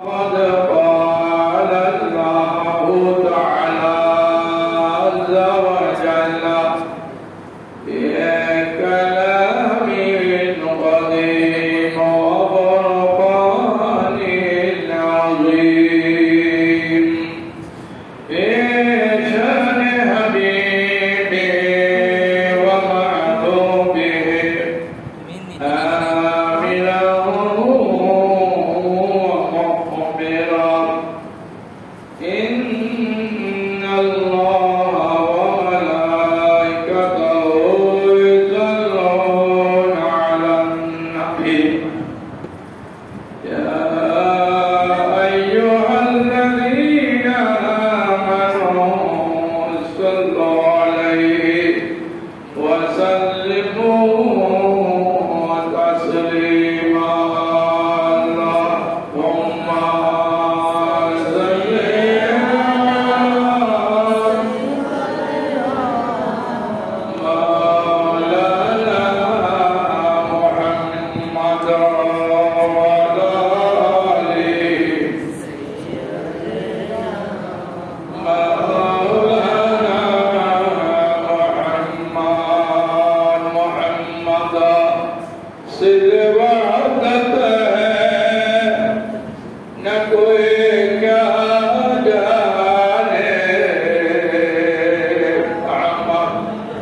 قد قال الله تعالى عز وجل في كلام قديم وفرقان عظيم في شأن حبيبه ومحبوبه آمنا ومخبرا إن الله وملائكته يصلون على النبي يا أيها الذين آمنوا صلوا عليه وسلموا تسليما اللهم صل على محمد وعلى آله مولانا محمد सिद्ध वहदत है न कोई क्या जाने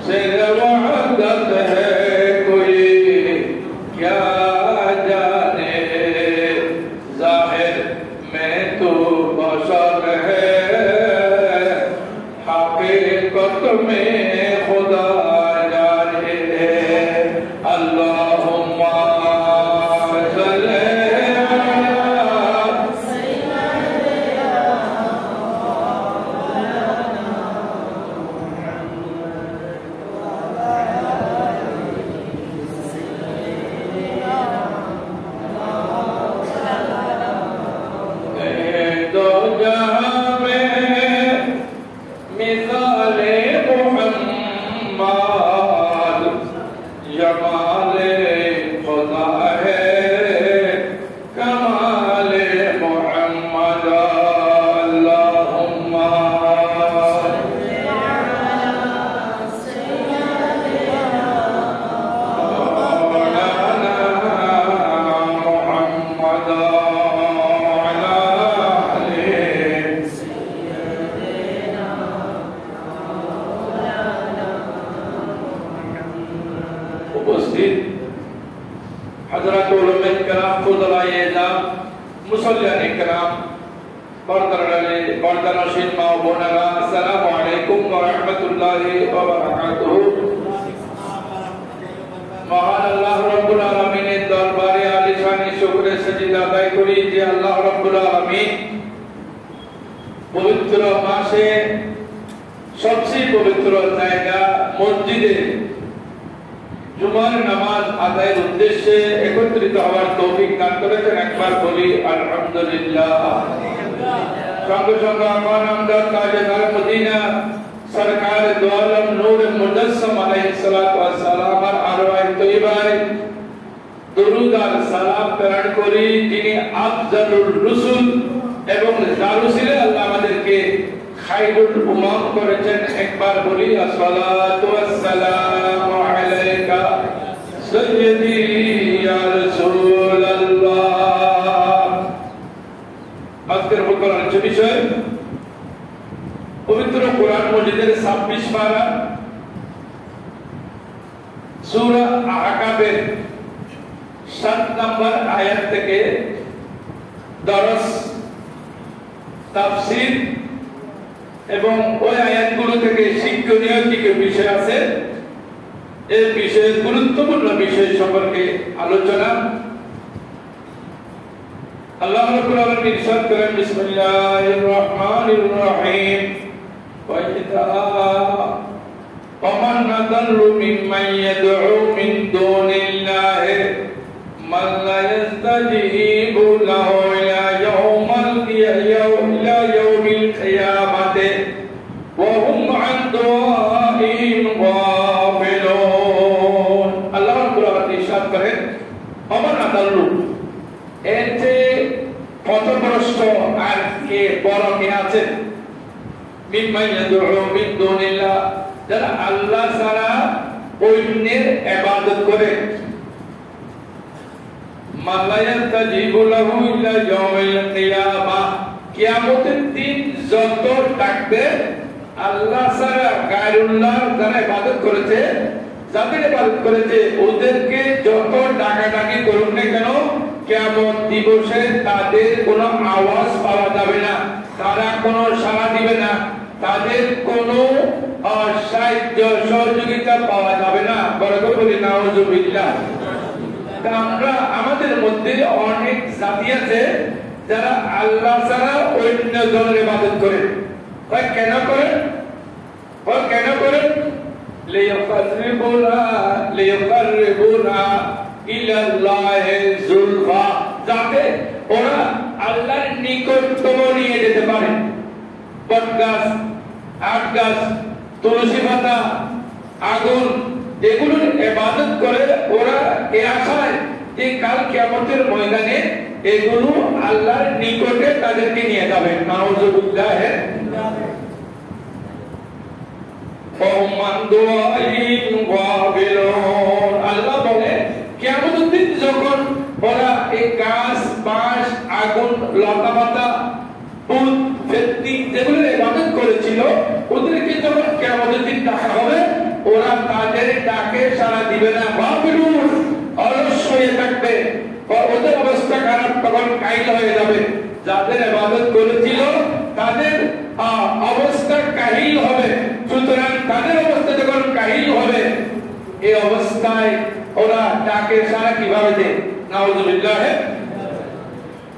सिद्ध वहदत है कोई क्या जाने जाहिर में तो बशर है हकीकत में खुदा जाने اللهم صل दो जहां में मिसाले मोहम्मद जमाले खुदा है कमाले मोहम्मद अल्लाहुम्मा मौलाना मोहम्मद अला उपस्थित हजरत उलमा किराम फुज़लाए इज़ाम मुसल्लियान किराम बरदरशीन माँ बोनरा अस्सलामु अलैकुम व रहमतुल्लाहि व बरकातुहू महान अल्लाह रब्बुल आलमीনের দরবারে আলিশানি শুকরে সাজদা আদায় করি যে আল্লাহ রব্বুল আলামিন পবিত্র মাসে সবচেয়ে পবিত্র জায়গা মসজিদে জুমার নামাজ আদায়ের উদ্দেশ্যে একত্রিত হওয়ার তৌফিক দান করেছেন একবার বলি আলহামদুলিল্লাহ সঙ্গে সঙ্গে আমার আমদাদ তাজদার মদিনা সরকার দো আলম নূর মুজাসসাম আলাইহিস সালাতু ওয়াস সালাম আর আরওয়ায়ে তৈয়বায় দরুদ আর সালাম প্রেরণ করি যিনি আফজালুর রাসূল এবং যার উসিলে আল্লাহ আমাদেরকে খায়রুল উম্মাহ করেছেন একবার বলি আসসালাতু ওয়াস সালামু আলাইকা সাইয়্যিদি ইয়া রাসূলুল্লাহ আজকের বক্তব্যের যে বিষয় পবিত্র কোরআন মজিদের 26 পারা সূরা আহকাবের 7 নম্বর আয়াত থেকে দরস তাফসীর এবং ওই আয়াতগুলো থেকে শিক্ষণীয় কিছু বিষয় আছে এই বিষয়ে গুরুত্বপূর্ণ বিষয় সম্পর্কে আলোচনা আল্লাহ রাব্বুল আলামিন ইরশাদ করেন বিসমিল্লাহির রহমানির রহিম ওয়া ইযা ومن أضل ممن يدعو من دون الله من لا يستجيب له إلى يوم القيامة وهم عن دعائهم غافلون الله رب العالمين ইরশাদ করেন ومن أضل এর চেয়ে কত বড় নিকৃষ্ট আর কে বড় কে আছে? মিম্মা ইয়াদউ মিন দুনিল্লাহ, যারা আল্লাহ ছাড়া অন্যের ইবাদত করে। লা ইয়াস্তাজিবু লাহু ইল্লা ইয়াউমাল কিয়ামাহ, কিয়ামতের দিন যত ডাকবে আল্লাহ ছাড়া গায়রুল্লাহ যারা ইবাদত করেছে, যাদের ইবাদত করেছে ওদেরকে যত ডাকাডাকি করুন না কেন, কিয়ামত দিবসে তাদের কোনো আওয়াজ পাওয়া যাবে না, তারা কোনো সাড়া দিবে না, তাদের কোনো সাহায্য সহযোগিতা পাওয়া যাবে না। বরকত বলি নাউজুবিল্লাহ। আমরা আমাদের মধ্যে অনেক জাতি আছে যারা আল্লাহ ছাড়া অন্য জনের ইবাদত করে। কেন করে? কেন করে? লিয়াকাররিবুনা ইলাল্লাহি যুলফা, যাতে ওরা আল্লাহর নিকটতম নিয়ে যেতে পারে। বটগাছ, আট গাছ, তুলসী পাতা, আগুন, এগুলোর ইবাদত করে ওরা এই আশায় যে কাল কিয়ামতের ময়দানে এগুলো আল্লাহর নিকটে তাদেরকে নিয়ে যাবে। নাউজুবিল্লাহ। আল্লাহ বলে কিয়ামতের দিন যখন ওরা এই গাছ, বাঁশ, আগুন, লতা পাতা, ফুল, ফেতনি যেগুলো ইবাদত করেছিল ওদেরকে যখন কিয়ামতের দিন ডাকা হবে, ওরা তাদের ডাকে সাড়া দিবে না, অলস হয়ে থাকবে, ওদের অবস্থা খারাপ, তখন কাইল হয়ে যাবে। যাদের ইবাদত করেছিল তাদের অবস্থা কাহিল হবে। সুতরাং তাদের অবস্থা যখন কাহিল হবে, এই অবস্থায় ওরা ডাকে সাড়া কিভাবে দেয়? নাউজুবিল্লাহ।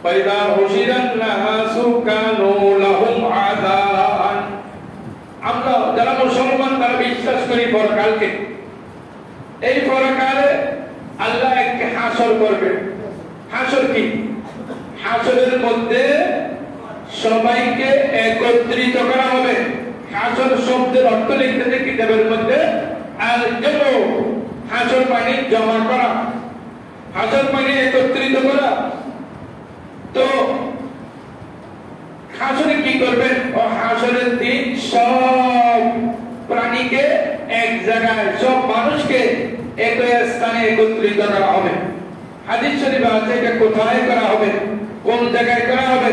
ফাইদা হুশিরান নাসু কানু লাহুম আযান, আমরা যারা মুসলমান তারা বিশ্বাস করি পরকালকে। এই পরকালে আল্লাহ একটি হাসর করবে। হাসর কি? হাসরের মধ্যে সবাইকে একত্রিত করা হবে। হাসর শব্দের অর্থ লিখতেছে কিতাবের মধ্যে আল জামু, হাসর মানে জমা করা, হাসর মানে একত্রিত করা। তো হাসরে কি করবেন? ও হাসরের দিন সব প্রাণীকে এক জায়গায়, সব মানুষকে একই স্থানে একত্রিত করা হবে। হাদিস শরীফে আছে এটা কোথায় করা হবে, কোন জায়গায় করা হবে?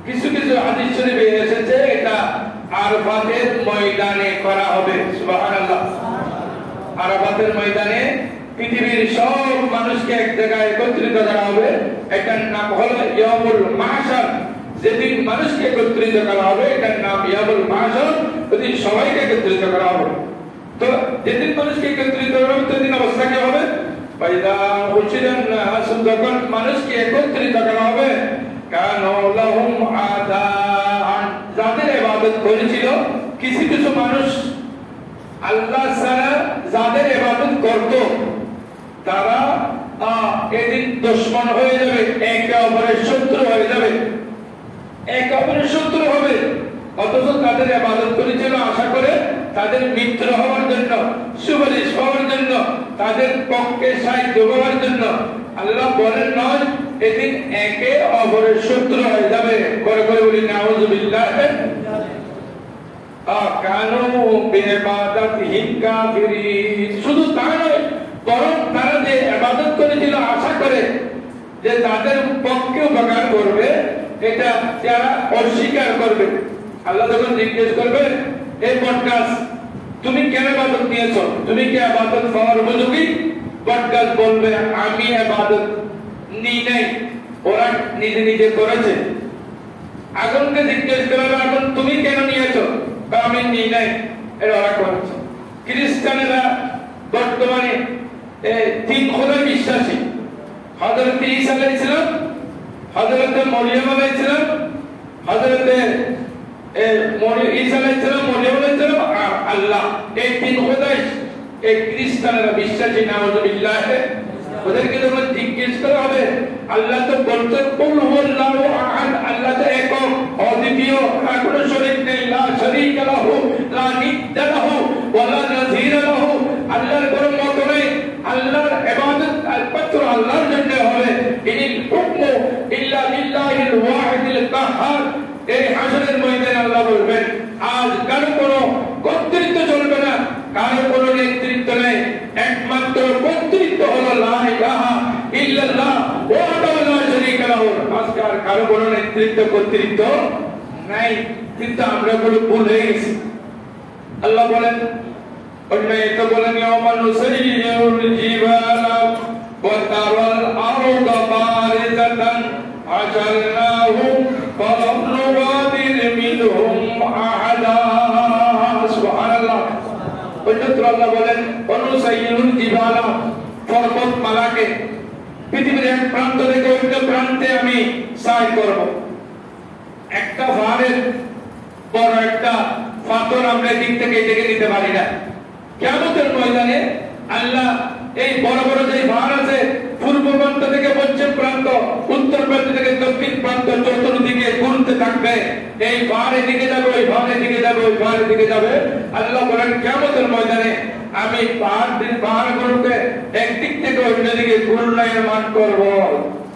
কিছু কিছু হাদিস শরীফে এসেছে এটা আরাফাতের ময়দানে করা হবে। সুবহানাল্লাহ। আরাফাতের ময়দানে পৃথিবীর সব মানুষকে এক জায়গায় একত্রিত করা হবে। এটার নাম হলো ইয়াউমুল মাহশার। যেদিন মানুষকে একত্রিত করা হবে এটার নাম ইয়াউমুল মাহশার, ওদিন সবাইকে একত্রিত করা হবে। তো যেদিন মানুষকে একত্রিত করা হবে সেদিন অবস্থা কি হবে? ফাইদা হুশিরান নাস, যখন মানুষকে একত্রিত করা হবে, কানু লাহুম আযান, যাদের ইবাদত করেছিল, কিছু কিছু মানুষ আল্লাহ ছাড়া যাদের ইবাদত করত তারা এদিন দুশমন হয়ে যাবে, একে অপরের শত্রু হয়ে যাবে, একে অপরের শত্রু হবে। অথচ তাদের ইবাদত করেছিল আশা করে তাদের মিত্র হওয়ার জন্য, সুপারিশ পাওয়ার জন্য, তাদের পক্ষে সাহায্য পাওয়ার জন্য। আল্লাহ বলেন নয়, এদিন একে অপরের শত্রু হয়ে যাবে। করে করে বলি নাউজুবিল্লাহ। কানু বিইবাদাতিহিম কাফিরিন, শুধু তা নয়, বরং তারা যে ইবাদত করেছিল আশা করে যে তাদের পক্ষে উপকার করবে, এটা তারা অস্বীকার করবে। আল্লাহ যখন জিজ্ঞেস করবে, এই বটগাছ তুমি কেন ইবাদত নিয়েছো, তুমি কি ইবাদত পাওয়ার উপযোগী? বটগাছ বলবে আমি ইবাদত নিই নাই, ওরা নিজে নিজে করেছে। আগুনকে জিজ্ঞেস করা হবে, আগুন তুমি কেন নিয়েছো? আমি নিই নাই, এটা ওরা করেছে। খ্রিস্টানেরা বর্তমানে তিন খোদায় বিশ্বাসী। হযরত ঈসা আলাইহিস সালাম, হযরত মরিয়ম আলাইহিস সালাম, হযরত ঈসা আলাইহিস সালাম, মরিয়ম আলাইহিস সালাম আর আল্লাহ, এই তিন খোদায় এই খ্রিস্টানেরা বিশ্বাসী। নাউজুবিল্লাহ। ওদেরকে যখন জিজ্ঞেস করা হবে, আল্লাহ তো বলতেন কুল হুয়াল্লাহু আহাদ, আল্লাহ তো একক অদ্বিতীয়, তার কোনো শরীক নেই, লা শারীকা লাহু লা নিদ্দা লাহু ওয়া লা নাযীরা লাহু, আল্লাহর কোনো মত নেই। আল্লাহর ইবাদত একমাত্র আল্লাহর জন্য হবে। ইনিল হুকমু ইল্লা লিল্লাহিল ওয়াহিদ আল্লাহ বলবেন আজ কারো কোনো কর্তৃত্ব চলবে না, কারো কোনো নেতৃত্ব নেই, একমাত্র কর্তৃত্ব হলো লা ইলাহা ইল্লাল্লাহ ওয়াহদাহু লা শারীকা লাহু। আজকে আর কারো কোনো নেতৃত্ব কর্তৃত্ব নাই, কিন্তু আমরা গুলো ভুলে গেছি। আল্লাহ বলেন অন্যায়ত বলেন ইয়াওমা নুসাইয়িরুল জিবালা ওয়া তারাল আরদা বারিজাতান আজালনাহুম ফালাম নুগাদির মিনহুম আহাদা। সুবহানাল্লাহ। অন্যত্র আল্লাহ বলেন অনুসাইয়িরুল জিবালা, পর্বতমালাকে পৃথিবীর এক প্রান্ত থেকে অন্য প্রান্তে আমি সাই করব। একটা ভারের বড় একটা পাথর আমরা দিক থেকে ডেকে নিতে পারি না। কিয়ামতের ময়দানে আল্লাহ এই বড় বড় যে ভার আছে, পূর্ব প্রান্ত থেকে পশ্চিম প্রান্ত, উত্তর প্রান্ত থেকে দক্ষিণ প্রান্ত, চতুর্দিকে ঘুরতে থাকবে। এই ভার এদিকে যাবে, ওই ভার এদিকে যাবে, ওই ভার এদিকে যাবে। আল্লাহ বলেন কিয়ামতের ময়দানে আমি পাহাড়গুলোকে একদিক থেকে অন্যদিকে ঘূর্ণায়মান করব।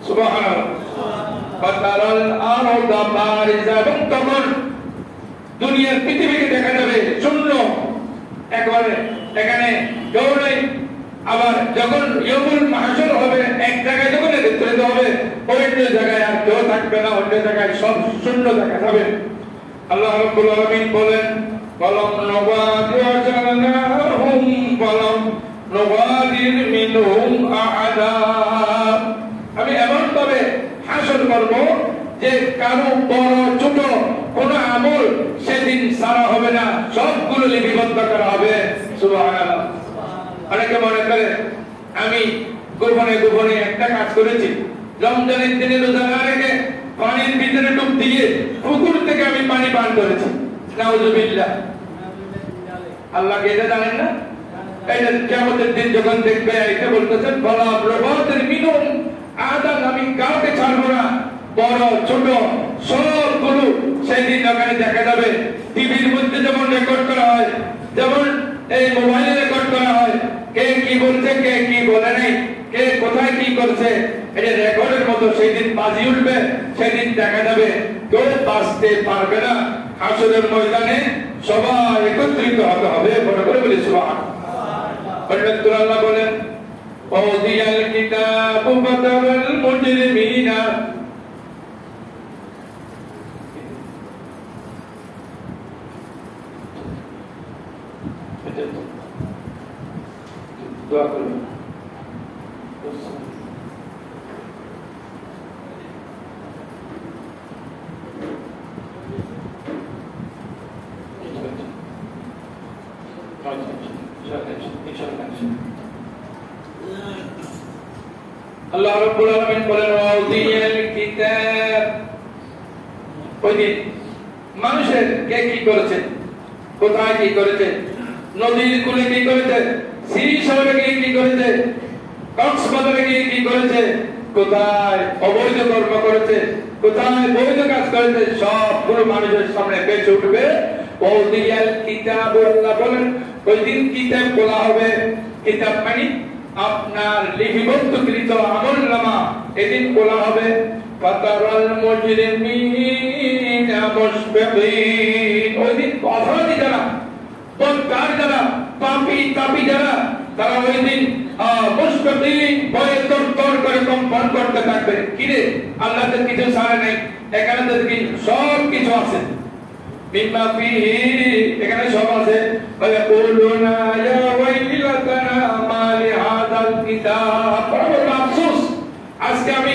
সুবহানাল্লাহ। ফাতারাল আরদা বারিজা, এবং তখন দুনিয়ার পৃথিবীকে দেখা যাবে শূন্য, একবারে এখানে কেউ নেই। আবার যখন ইয়াউমুল মাহশর হবে, এক জায়গায় যখন একত্রিত হবে, অন্য জায়গায় আর কেউ থাকবে না, অন্য জায়গায় সব শূন্য দেখা যাবে। আল্লাহ রাব্বুল আলামিন বলেন ফালাম নুগাদির মিনহুম আহাদা, আমি এমন ভাবে হাসর করব যে কারো বড় ছোট কোন আমল সেদিন সারা হবে না, সবগুলো লিপিবদ্ধ করা হবে। সুবহানাল্লাহ। অনেকে মনে করে আমি গোপনে গোপনে একটা কাজ করেছি, রমজানের দিনে রোজা না রেখে পানির ভিতরে ডুব দিয়ে পুকুর থেকে আমি পানি পান করেছি। নাউযুবিল্লাহ। আল্লাহকে এটা জানেন না? এটা কিয়ামতের দিন যখন দেখবে, এটা বলতেছেন বলা প্রভাতের মিনুম আদান, আমি কাউকে ছাড়বো না, বড় ছোট সবগুলো সেদিন ওখানে দেখা যাবে। টিভির মধ্যে যেমন রেকর্ড করা হয়, যেমন এই মোবাইলে রেকর্ড করা হয়, কে কি বলছে, কে কি বলে নাই, কে কোথায় কি করছে, এটা রেকর্ডের মতো সেদিন বাজি উঠবে। সেদিন দেখা যাবে কেউ বাঁচতে পারবে না। হাসরের ময়দানে সবাই একত্রিত হতে হবে। মনে করে বলি সুবহানাল্লাহ। আল্লাহ বলেন ওয়াদিয়াল কিতাবু ফাতারাল মুজরিমিনা, দোয়া করুন। আল্লাহ রাব্বুল আলামিন বলেন ওয়াদিয়াল কিতাব, ওই দিন মানুষের কে কি করেছে, কোথায় কি করেছে, নদীর কূলে কি করেছে, সিরিশহরে গিয়ে কি করেছে, কক্সবাজারে গিয়ে কি করেছে, কোথায় অবৈধ কর্ম করেছে, কোথায় বৈধ কাজ করেছে, সবগুলো মানুষের সামনে পেশ উঠবে। ওয়াদিয়াল কিতাব, আল্লাহ বলেন ওই দিন কিতাব খোলা হবে। কিতাব মানে আপনার লিপিবদ্ধকৃত আমলনামা এদিন খোলা হবে। ফাতারাল মুজরিমিনা মুশফিকিন, ওই দিন অপরাধী যারা, বদকার যারা, পাপী তাপী যারা, তারা ওই দিন মুশফিকিন, ভয়ে তরতর করে কম্পন করতে থাকবে। কিরে আল্লাহ তো কিছু ছাড়ে নাই, এখানে তো সব কিছু আছে। মিম্মা ফিহি, এখানে সব আছে। ওয়ায়াকুলুনা ইয়া ওয়াইলাতানা মা লিহাযাল কিতাব, বড় আফসোস আজকে আমি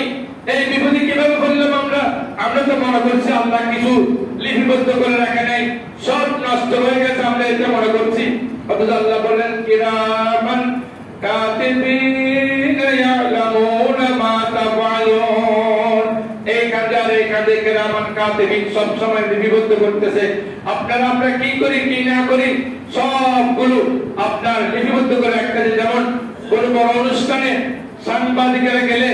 এই বিপদে কিভাবে বললাম। আমরা তো মনে করছি আল্লাহ কিছু লিপিবদ্ধ করে রাখে নাই, সব নষ্ট হয়ে গেছে, আমরা এটা মনে করছি। অথচ আল্লাহ বলেন কিরামান কাতিবিন ইয়ালামুনা মা তাফআলুন, এই কাজে কিরামান কাতিবিন সব সময় লিপিবদ্ধ করতেছে। আপনারা আমরা কি করি কি না করি সবগুলো আপনার লিপিবদ্ধ করে একটা, যেমন কোন বড় অনুষ্ঠানে সাংবাদিকেরা গেলে